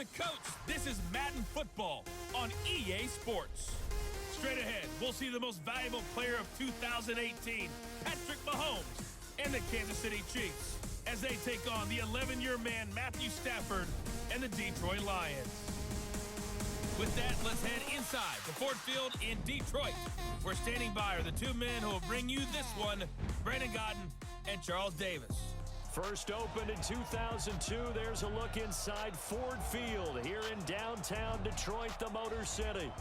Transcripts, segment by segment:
the coach. This is Madden Football on EA Sports. Straight ahead, we'll see the most valuable player of 2018, Patrick Mahomes, and the Kansas City Chiefs as they take on the 11-year man Matthew Stafford and the Detroit Lions. With that, let's head inside the Ford Field in Detroit. We're standing by are the two men who will bring you this one, Brandon Godden and Charles Davis. First opened in 2002, there's a look inside Ford Field here in downtown Detroit, the Motor City.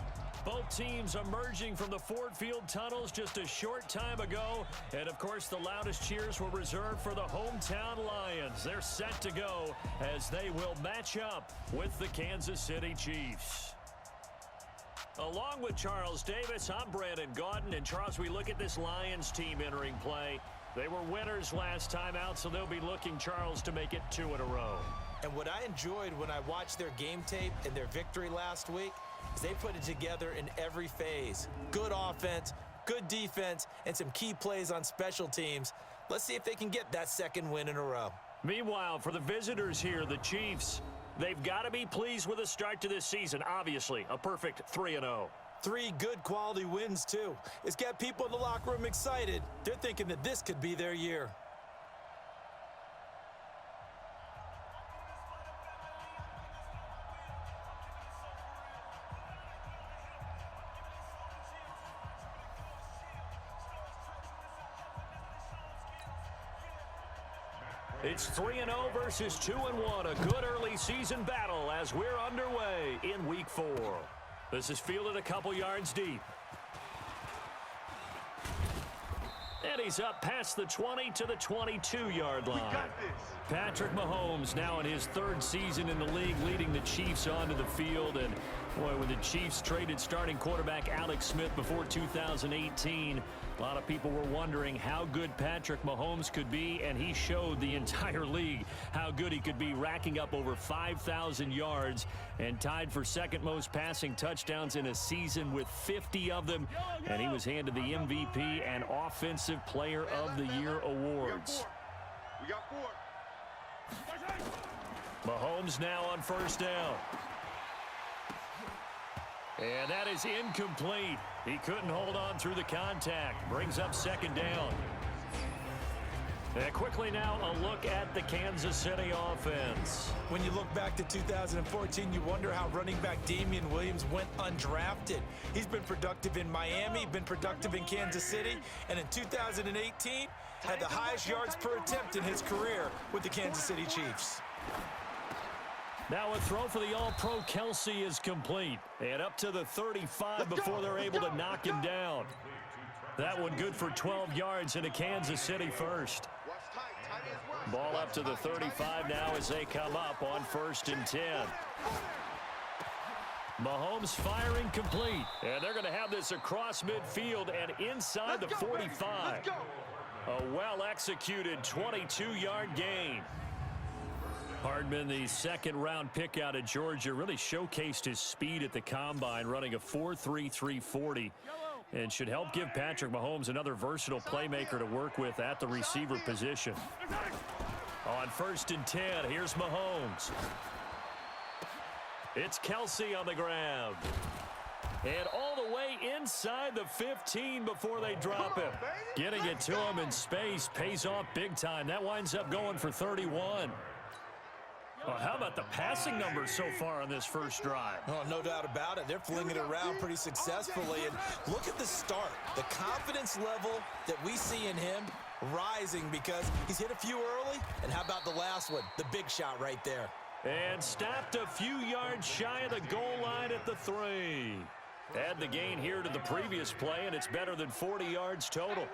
Both teams emerging from the Ford Field tunnels just a short time ago. And, of course, the loudest cheers were reserved for the hometown Lions. They're set to go as they will match up with the Kansas City Chiefs. Along with Charles Davis, I'm Brandon Godden. And, Charles, we look at this Lions team entering play. They were winners last time out, so they'll be looking, Charles, to make it 2 in a row. And what I enjoyed when I watched their game tape and their victory last week is they put it together in every phase. Good offense, good defense, and some key plays on special teams. Let's see if they can get that second win in a row. Meanwhile, for the visitors here, the Chiefs, they've got to be pleased with the start to this season. Obviously, a perfect 3-0. 3 good quality wins, too. It's got people in the locker room excited. They're thinking that this could be their year. It's 3-0 versus 2-1. A good early season battle as we're underway in Week 4. This is fielded a couple yards deep. And he's up past the 20 to the 22-yard line. Patrick Mahomes now in his 3rd season in the league, leading the Chiefs onto the field. And, boy, when the Chiefs traded starting quarterback Alex Smith before 2018, a lot of people were wondering how good Patrick Mahomes could be, and he showed the entire league how good he could be, racking up over 5,000 yards and tied for second most passing touchdowns in a season with 50 of them. And he was handed the MVP and Offensive Player of the Year awards. We got 4. Mahomes now on first down. And that is incomplete. He couldn't hold on through the contact. Brings up second down. And quickly now a look at the Kansas City offense. When you look back to 2014, you wonder how running back Damian Williams went undrafted. He's been productive in Miami, been productive in Kansas City, and in 2018 had the highest yards per attempt in his career with the Kansas City Chiefs. Now a throw for the All-Pro Kelsey is complete. And up to the 35 before they're able to knock him down. That one good for 12 yards into Kansas City first. Ball up to the 35 now as they come up on 1st and 10. Mahomes firing complete. And they're going to have this across midfield and inside the 45. A well-executed 22-yard gain. Hardman, the second-round pick out of Georgia, really showcased his speed at the Combine, running a 4.3 340, and should help give Patrick Mahomes another versatile playmaker to work with at the receiver position. On 1st and 10, here's Mahomes. It's Kelsey on the grab. And all the way inside the 15 before they drop him. Getting it to him in space pays off big time. That winds up going for 31. Well, how about the passing numbers so far on this first drive? Oh, no doubt about it. They're flinging it around pretty successfully. And look at the start. The confidence level that we see in him rising because he's hit a few early. And how about the last one? The big shot right there. And stopped a few yards shy of the goal line at the 3. Add the gain here to the previous play, and it's better than 40 yards total.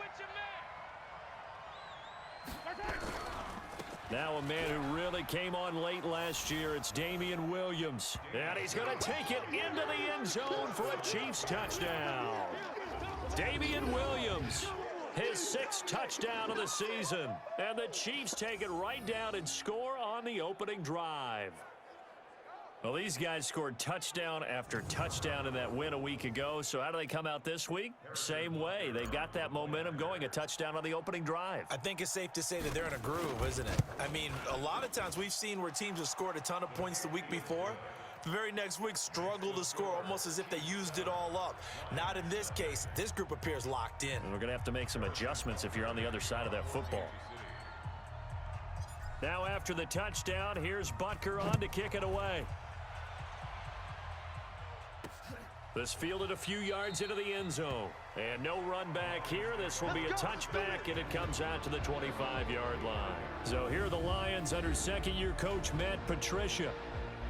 Now a man who really came on late last year, it's Damian Williams. And he's going to take it into the end zone for a Chiefs touchdown. Damian Williams, his 6th touchdown of the season. And the Chiefs take it right down and score on the opening drive. Well, these guys scored touchdown after touchdown in that win a week ago. So how do they come out this week? Same way. They've got that momentum going, a touchdown on the opening drive. I think it's safe to say that they're in a groove, isn't it? I mean, a lot of times we've seen where teams have scored a ton of points the week before. The very next week struggle to score almost as if they used it all up. Not in this case. This group appears locked in. And we're going to have to make some adjustments if you're on the other side of that football. Now after the touchdown, here's Butker on to kick it away. This fielded a few yards into the end zone. And no run back here. This will be a touchback, and it comes out to the 25-yard line. So here are the Lions under second-year coach Matt Patricia.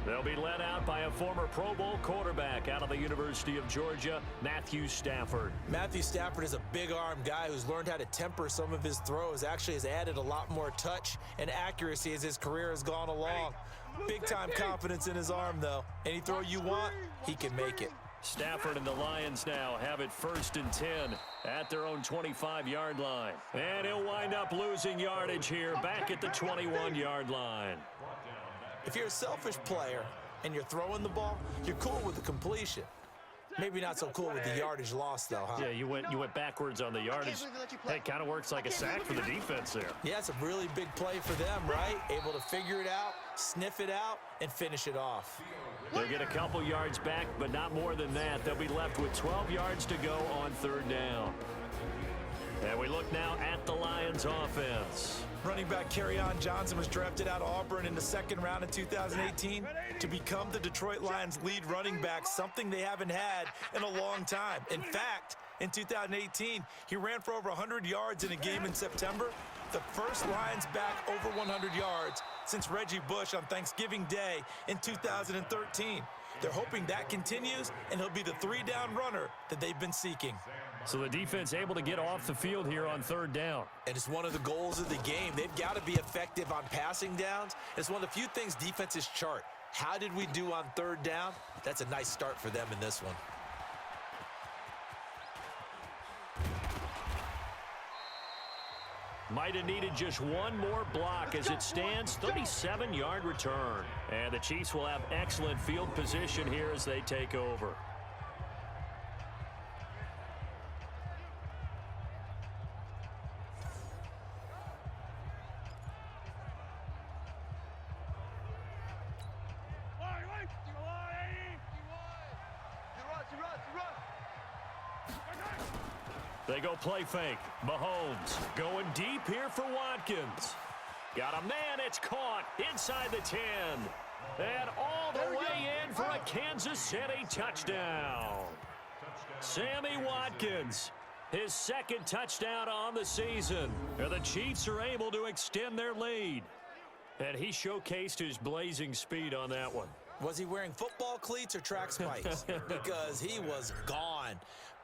They'll be led out by a former Pro Bowl quarterback out of the University of Georgia, Matthew Stafford. Matthew Stafford is a big-arm guy who's learned how to temper some of his throws. Actually has added a lot more touch and accuracy as his career has gone along. Big-time confidence in his arm, though. Any throw you want, he can make it. Stafford and the Lions now have it 1st and 10 at their own 25-yard line. And he'll wind up losing yardage here back at the 21-yard line. If you're a selfish player and you're throwing the ball, you're cool with the completion. Maybe not so cool with the yardage loss, though, huh? Yeah, you went backwards on the yardage. That kind of works like a sack for the defense there. Yeah, it's a really big play for them, right? Able to figure it out, sniff it out, and finish it off. They'll get a couple yards back, but not more than that. They'll be left with 12 yards to go on 3rd down. And we look now at the Lions offense. Running back Kerryon Johnson was drafted out of Auburn in the 2nd round in 2018 to become the Detroit Lions' lead running back, something they haven't had in a long time. In fact, in 2018, he ran for over 100 yards in a game in September, the first Lions back over 100 yards since Reggie Bush on Thanksgiving Day in 2013. They're hoping that continues, and he'll be the 3-down runner that they've been seeking. So the defense able to get off the field here on 3rd down. And it's one of the goals of the game. They've got to be effective on passing downs. It's one of the few things defenses chart. How did we do on 3rd down? That's a nice start for them in this one. Might have needed just one more block as it stands, 37-yard return. And the Chiefs will have excellent field position here as they take over. They go play fake. Mahomes going deep here for Watkins. Got a man, it's caught inside the 10. And all the way in for a Kansas City touchdown. Sammy Watkins, his 2nd touchdown on the season. And the Chiefs are able to extend their lead. And he showcased his blazing speed on that one. Was he wearing football cleats or track spikes? Because he was gone.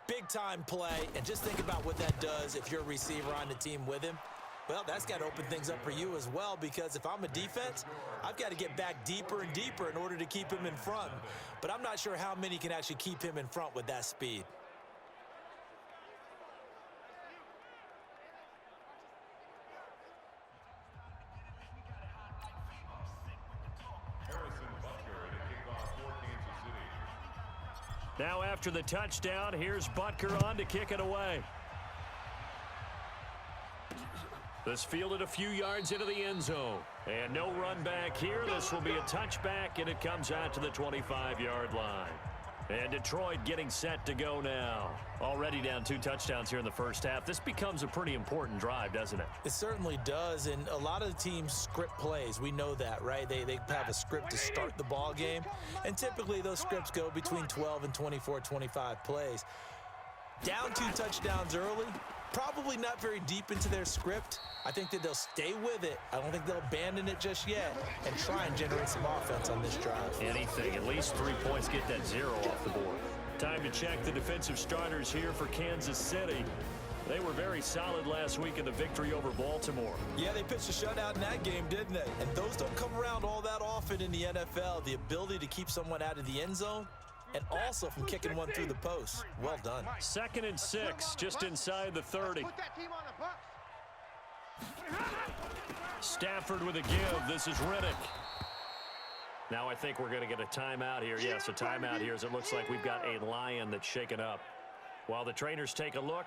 Big-time play, and just think about what that does if you're a receiver on the team with him. Well, that's got to open things up for you as well, because if I'm a defense, I've got to get back deeper and deeper in order to keep him in front. But I'm not sure how many can actually keep him in front with that speed. Now after the touchdown, here's Butker on to kick it away. This fielded a few yards into the end zone. And no run back here. This will be a touchback, and it comes out to the 25-yard line. And Detroit getting set to go now. Already down 2 touchdowns here in the first half. This becomes a pretty important drive, doesn't it? It certainly does, and a lot of the teams script plays. We know that, right? They have a script to start the ball game, and typically those scripts go between 12 and 24, 25 plays. Down 2 touchdowns early, probably not very deep into their script. I think that they'll stay with it. I don't think they'll abandon it just yet and try and generate some offense on this drive. Anything, at least 3 points, get that 0 off the board. Time to check the defensive starters here for Kansas City. They were very solid last week in the victory over Baltimore. Yeah, they pitched a shutout in that game, didn't they? And those don't come around all that often in the NFL. The ability to keep someone out of the end zone and also from kicking one through the post. Well done. 2nd and 6, just inside the 30. Stafford with a give. This is Riddick. Now I think we're going to get a timeout here. Yes, a timeout here as it looks like we've got a Lion that's shaken up. While the trainers take a look,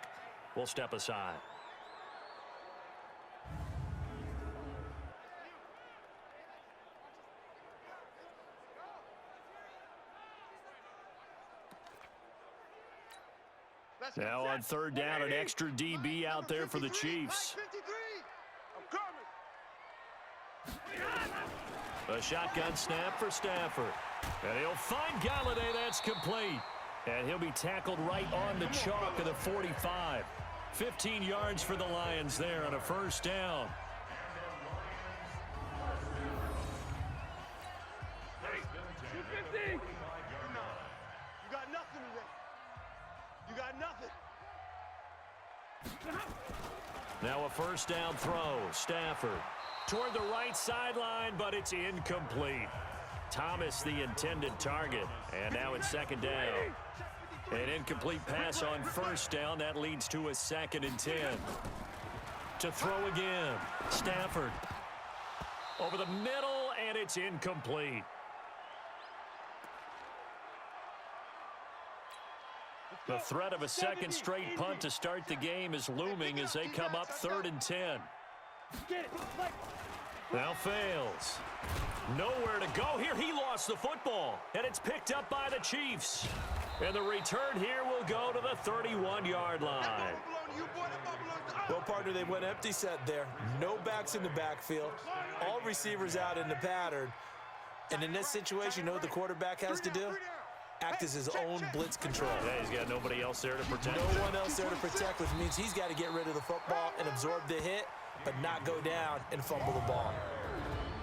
we'll step aside. Now on third down, an extra DB out there for the Chiefs. A shotgun snap for Stafford. And he'll find Galladay. That's complete. And he'll be tackled right on the chalk of the 45. 15 yards for the Lions there on a first down. You got nothing today. You got nothing. Now a first down throw. Stafford toward the right sideline, but it's incomplete. Thomas the intended target. And now it's second down. An incomplete pass on first down. That leads to a 2nd and 10. To throw again. Stafford over the middle, and it's incomplete. The threat of a second straight punt to start the game is looming as they come up 3rd and 10. Now fails. Nowhere to go here. He lost the football, and it's picked up by the Chiefs. And the return here will go to the 31-yard line. Well, partner, they went empty set there. No backs in the backfield. All receivers out in the pattern. And in this situation, you know what the quarterback has to do? Act as his own blitz control. Yeah, he's got nobody else there to protect. No one else there to protect, which means he's got to get rid of the football and absorb the hit, but not go down and fumble the ball.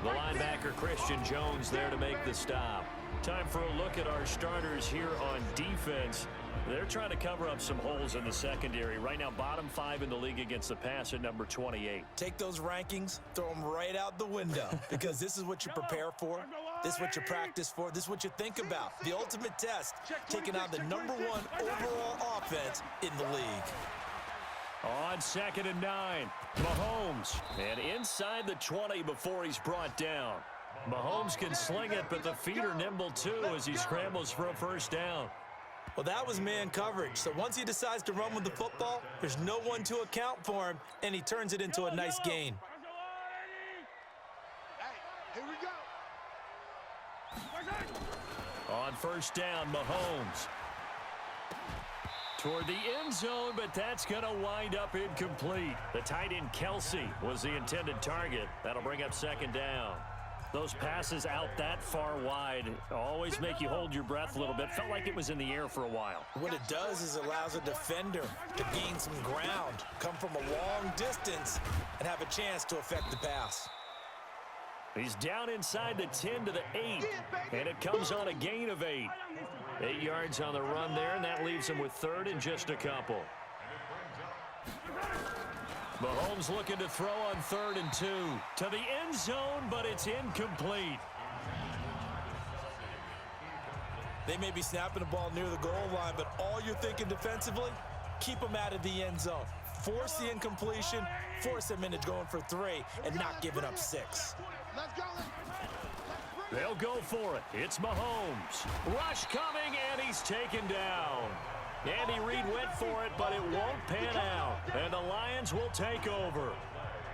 The linebacker, Christian Jones, there to make the stop. Time for a look at our starters here on defense. They're trying to cover up some holes in the secondary. Right now, bottom 5 in the league against the pass at number 28. Take those rankings, throw them right out the window, because this is what you prepare for. This is what you practice for. This is what you think about. The ultimate test, taking on the #1 overall offense in the league. On 2nd and 9, Mahomes. And inside the 20 before he's brought down. Mahomes can sling it, but the feet are nimble too as he scrambles for a first down. Well, that was man coverage. So once he decides to run with the football, there's no one to account for him, and he turns it into a nice gain. Hey, here we go. On first down, Mahomes. Toward the end zone, but that's going to wind up incomplete. The tight end, Kelsey, was the intended target. That'll bring up 2nd down. Those passes out that far wide always make you hold your breath a little bit. Felt like it was in the air for a while. What it does is allows a defender to gain some ground, come from a long distance, and have a chance to affect the pass. He's down inside the 10 to the 8, and it comes on a gain of 8. 8 yards on the run there, and that leaves him with 3rd and just a couple. Mahomes looking to throw on 3rd and 2 to the end zone, but it's incomplete. They may be snapping the ball near the goal line, but all you're thinking defensively, keep them out of the end zone. Force the incompletion, force them into going for 3 and not giving up 6. Let's go. They'll go for it. It's Mahomes. Rush coming, and he's taken down. Andy Reid went for it, but it won't pan out. And the Lions will take over.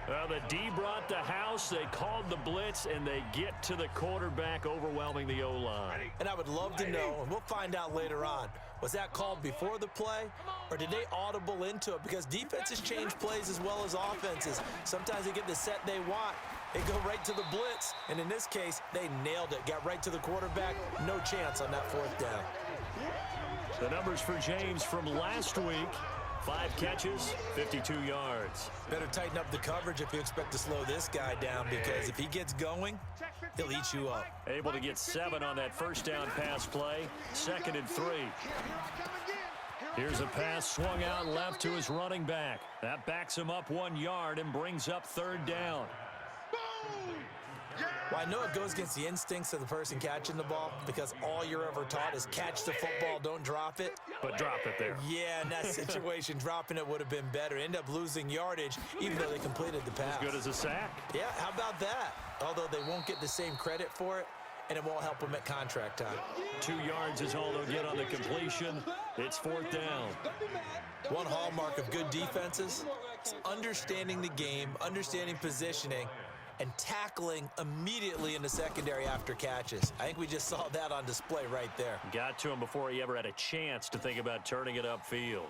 The D brought the house. They called the blitz, and they get to the quarterback, overwhelming the O-line. And I would love to know, and we'll find out later on, was that called before the play, or did they audible into it? Because defenses change plays as well as offenses. Sometimes they get the set they want. They go right to the blitz, and in this case, they nailed it. Got right to the quarterback. No chance on that 4th down. The numbers for James from last week: 5 catches, 52 yards. Better tighten up the coverage if you expect to slow this guy down, because if he gets going, he'll eat you up. Able to get 7 on that first down pass play. 2nd and 3. Here's a pass swung out left to his running back. That backs him up 1 yard and brings up 3rd down. Well, I know it goes against the instincts of the person catching the ball, because all you're ever taught is catch the football, don't drop it. But drop it there. Yeah, in that situation, dropping it would have been better. End up losing yardage, even though they completed the pass. As good as a sack. Yeah, how about that? Although they won't get the same credit for it, and it won't help him at contract time. 2 yards is all they'll get on the completion. It's 4th down. One hallmark of good defenses is understanding the game, understanding positioning, and tackling immediately in the secondary after catches. I think we just saw that on display right there. Got to him before he ever had a chance to think about turning it upfield.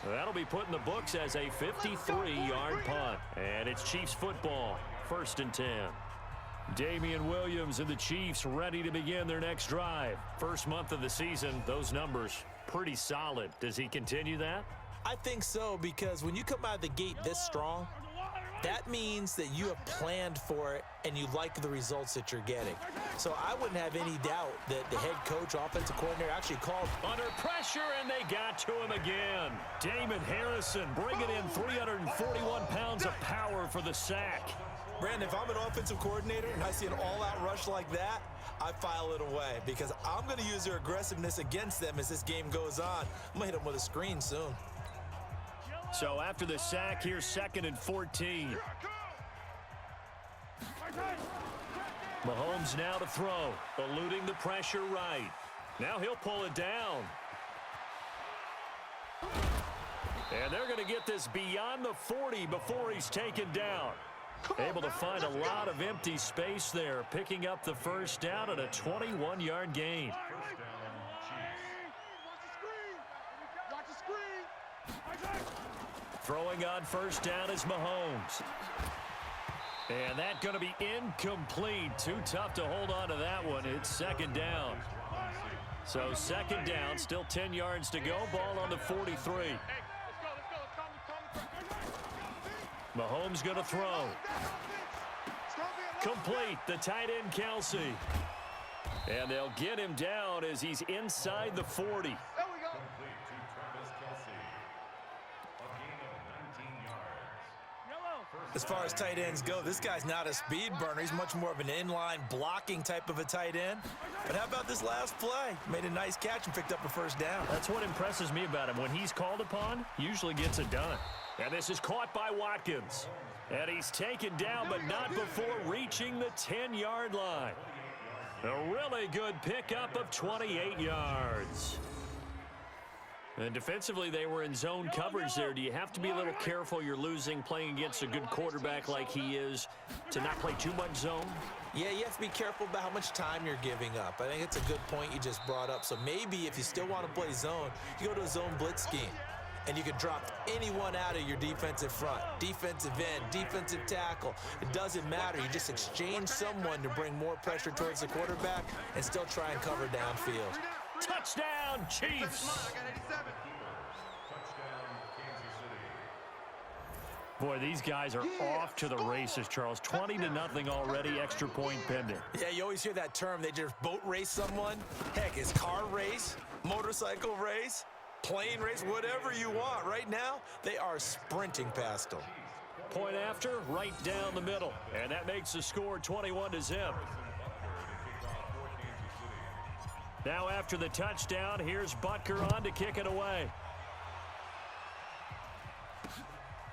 That'll be put in the books as a 53-yard punt. And it's Chiefs football, 1st and 10. Damian Williams and the Chiefs ready to begin their next drive. First month of the season, those numbers pretty solid. Does he continue that? I think so, because when you come out of the gate this strong, that means that you have planned for it and you like the results that you're getting. So I wouldn't have any doubt that the head coach, offensive coordinator actually called. Under pressure, and they got to him again. Damon Harrison bringing in 341 pounds of power for the sack. Brandon, if I'm an offensive coordinator and I see an all-out rush like that, I file it away because I'm going to use their aggressiveness against them as this game goes on. I'm going to hit them with a screen soon. So after the sack, here's 2nd and 14. Mahomes now to throw, eluding the pressure right. Now he'll pull it down. And they're going to get this beyond the 40 before he's taken down. Able to find a lot of empty space there, picking up the 1st down at a 21-yard gain. Throwing on 1st down is Mahomes. And that's going to be incomplete. Too tough to hold on to that one. It's 2nd down. So 2nd down, still 10 yards to go. Ball on the 43. Mahomes going to throw. Complete, the tight end Kelsey. And they'll get him down as he's inside the 40. As far as tight ends go, this guy's not a speed burner. He's much more of an inline blocking type of a tight end. But how about this last play? Made a nice catch and picked up a 1st down. That's what impresses me about him. When he's called upon, usually gets it done. And this is caught by Watkins. And he's taken down, but not before reaching the 10-yard line. A really good pickup of 28 yards. And defensively, they were in zone coverage there. Do you have to be a little careful? You're losing, playing against a good quarterback like he is, to not play too much zone? Yeah, you have to be careful about how much time you're giving up. I think it's a good point you just brought up. So maybe if you still want to play zone, you go to a zone blitz scheme. And you can drop anyone out of your defensive front, defensive end, defensive tackle. It doesn't matter. You just exchange someone to bring more pressure towards the quarterback and still try and cover downfield. Touchdown, Chiefs! Boy, these guys are off to the races, Charles. 20-0 already, extra point pending. Yeah, you always hear that term. They just boat race someone. Heck, it's car race, motorcycle race, plane race, whatever you want. Right now, they are sprinting past them. Point after, right down the middle. And that makes the score 21-0. Now after the touchdown, here's Butker on to kick it away.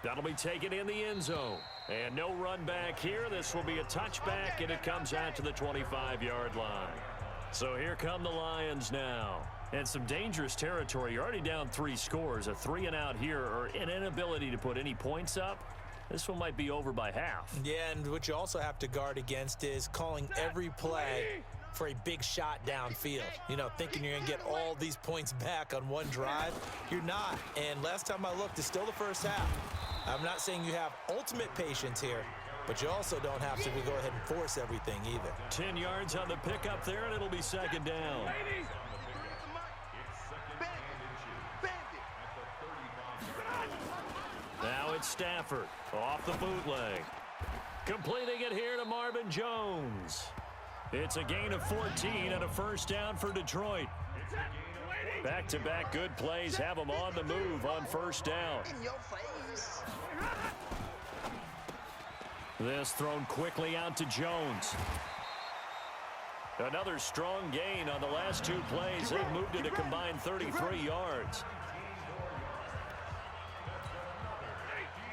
That'll be taken in the end zone. And no run back here. This will be a touchback, and it comes out to the 25-yard line. So here come the Lions now. And some dangerous territory. You're already down 3 scores. A 3-and-out here, or an inability to put any points up. This one might be over by half. Yeah, and what you also have to guard against is calling every play for a big shot downfield. You know, thinking you're going to get all these points back on one drive. You're not. And last time I looked, it's still the first half. I'm not saying you have ultimate patience here, but you also don't have to go ahead and force everything either. 10 yards on the pickup there, and it'll be 2nd down. Now it's Stafford off the bootleg. Completing it here to Marvin Jones. It's a gain of 14 and a 1st down for Detroit. Back-to-back good plays have them on the move on 1st down. This thrown quickly out to Jones. Another strong gain on the last 2 plays. They've moved it a combined 33 yards.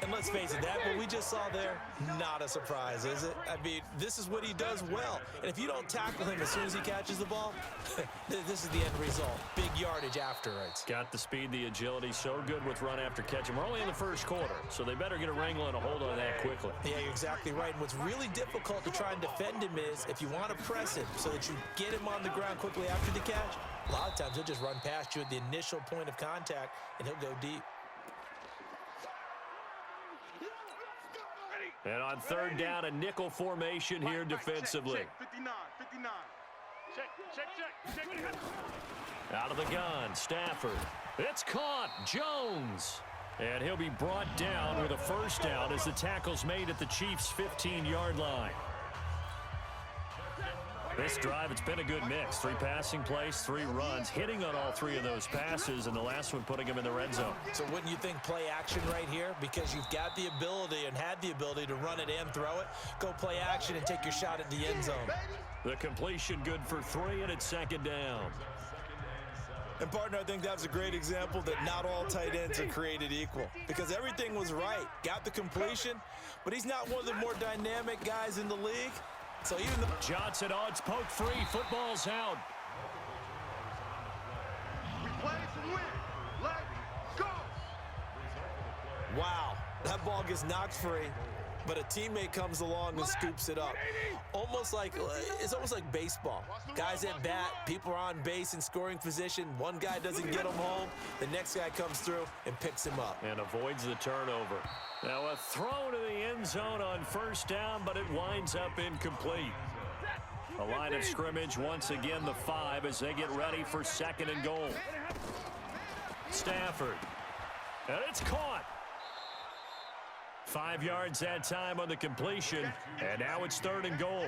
And let's face it, that what we just saw there, not a surprise, is it? I mean, this is what he does well. And if you don't tackle him as soon as he catches the ball, this is the end result. Big yardage afterwards. Got the speed, the agility, so good with run after catch. And we're only in the first quarter, so they better get a wrangle and a hold on that quickly. Yeah, you're exactly right. And what's really difficult to try and defend him is if you want to press him so that you get him on the ground quickly after the catch, a lot of times he'll just run past you at the initial point of contact, and he'll go deep. And on third down, a nickel formation here defensively. Check, 59. Check. Out of the gun, Stafford. It's caught, Jones. And he'll be brought down with a first down as the tackle's made at the Chiefs' 15-yard line. This drive, it's been a good mix. 3 passing plays, 3 runs, hitting on all 3 of those passes, and the last one putting him in the red zone. So wouldn't you think play action right here? Because you've got the ability and had the ability to run it and throw it. Go play action and take your shot at the end zone. The completion good for 3, and it's second down. And, partner, I think that's a great example that not all tight ends are created equal. Because everything was right. Got the completion, but he's not one of the more dynamic guys in the league. So even though Johnson, it's poked free. Football's out. We play to win. Let's go. wow, that ball gets knocked free, but a teammate comes along and scoops it up. It's almost like baseball. Guys at bat, people are on base in scoring position. One guy doesn't get him home. The next guy comes through and picks him up. And avoids the turnover. Now a throw to the end zone on first down, but it winds up incomplete. A line of scrimmage, once again the 5 as they get ready for second and goal. Stafford. And it's caught. 5 yards that time on the completion, and now it's third and goal.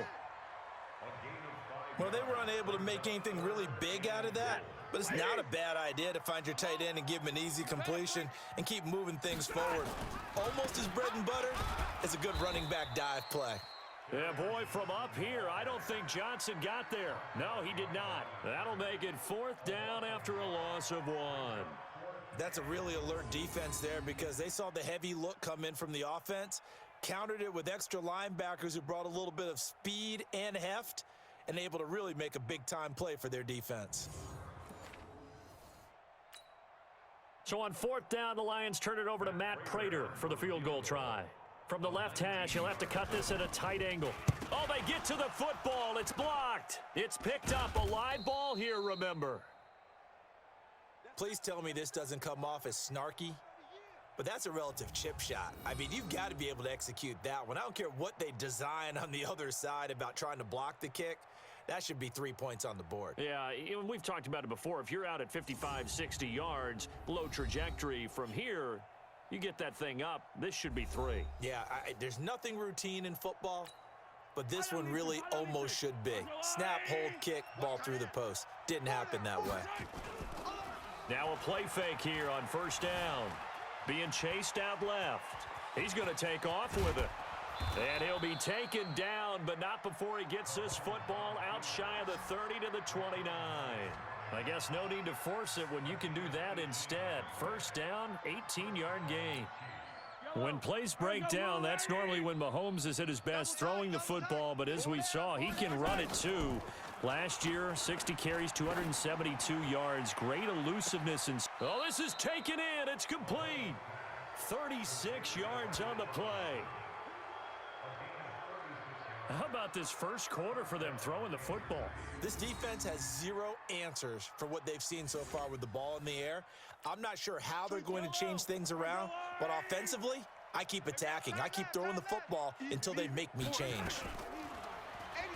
Well, they were unable to make anything really big out of that, but it's not a bad idea to find your tight end and give him an easy completion and keep moving things forward. Almost as bread and butter as a good running back dive play. Yeah, boy, from up here, I don't think Johnson got there. No, he did not. That'll make it fourth down after a loss of 1. That's a really alert defense there because they saw the heavy look come in from the offense, countered it with extra linebackers who brought a little bit of speed and heft, and able to really make a big-time play for their defense. So on fourth down, the Lions turn it over to Matt Prater for the field goal try. From the left hash, he'll have to cut this at a tight angle. Oh, they get to the football. It's blocked. It's picked up. A live ball here, remember. Please tell me this doesn't come off as snarky, but that's a relative chip shot. I mean, you've got to be able to execute that one. I don't care what they design on the other side about trying to block the kick. That should be 3 points on the board. Yeah, we've talked about it before. If you're out at 55, 60 yards, low trajectory from here, you get that thing up, this should be 3. Yeah, there's nothing routine in football, but this one really almost should be. Snap, hold, kick, ball through the post. Didn't happen that way. Now a play fake here on first down. Being chased out left. He's going to take off with it. And he'll be taken down, but not before he gets this football out shy of the 30 to the 29. I guess no need to force it when you can do that instead. First down, 18-yard gain. When plays break down, that's normally when Mahomes is at his best throwing the football, but as we saw, he can run it too. Last year, 60 carries, 272 yards. Great elusiveness. Oh, this is taken in. It's complete. 36 yards on the play. How about this first quarter for them throwing the football? This defense has zero answers for what they've seen so far with the ball in the air. I'm not sure how they're going to change things around, but offensively, I keep attacking. I keep throwing the football until they make me change.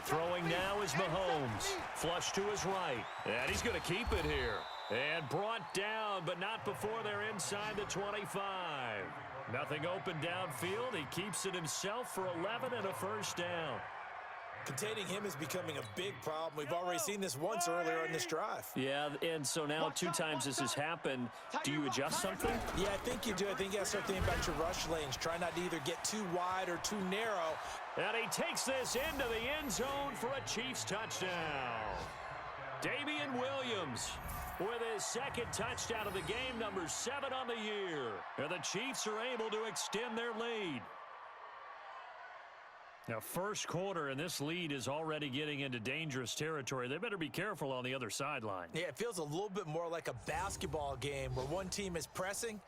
Throwing now is Mahomes. Flush to his right. And he's going to keep it here. And brought down, but not before they're inside the 25. Nothing open downfield. He keeps it himself for 11 and a first down. Containing him is becoming a big problem. We've already seen this once earlier in this drive. Yeah, and so now 2 times this has happened. Do you adjust something? Yeah, I think you do. I think you have to start thinking about your rush lanes. Try not to either get too wide or too narrow. And he takes this into the end zone for a Chiefs touchdown. Damian Williams with his second touchdown of the game, number 7 on the year. And the Chiefs are able to extend their lead. Now, first quarter, and this lead is already getting into dangerous territory. They better be careful on the other sideline. Yeah, it feels a little bit more like a basketball game where one team is pressing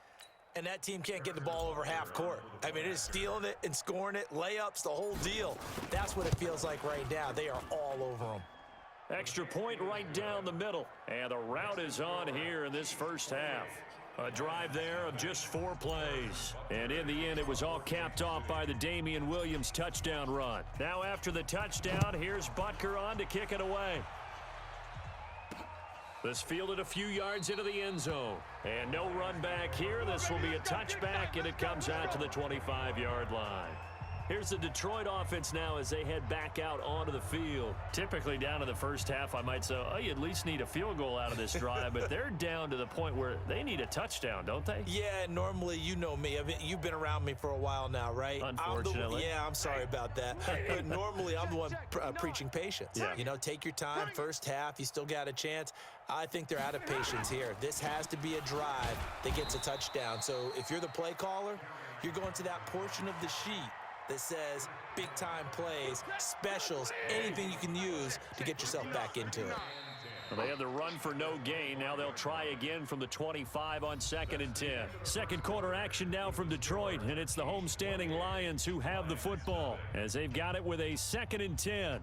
and that team can't get the ball over half court. I mean, it is stealing it and scoring it, layups, the whole deal. That's what it feels like right now. They are all over them. Extra point right down the middle. And the route is on here in this first half. A drive there of just 4 plays. And in the end, it was all capped off by the Damian Williams touchdown run. Now after the touchdown, here's Butker on to kick it away. This fielded a few yards into the end zone. And no run back here. This will be a touchback, and it comes out to the 25-yard line. Here's the Detroit offense now as they head back out onto the field. Typically down to the first half, I might say, oh, you at least need a field goal out of this drive, but they're down to the point where they need a touchdown, don't they? Yeah, normally, you know me. I mean, you've been around me for a while now, right? Unfortunately. I'm sorry about that. But normally, I'm the one preaching patience. Yeah. You know, take your time. First half, you still got a chance. I think they're out of patience here. This has to be a drive that gets a touchdown. So if you're the play caller, you're going to that portion of the sheet that says big-time plays, specials, anything you can use to get yourself back into it. Well, they had the run for no gain. Now they'll try again from the 25 on 2nd and 10. Second quarter action now from Detroit, and it's the homestanding Lions who have the football as they've got it with a 2nd and 10.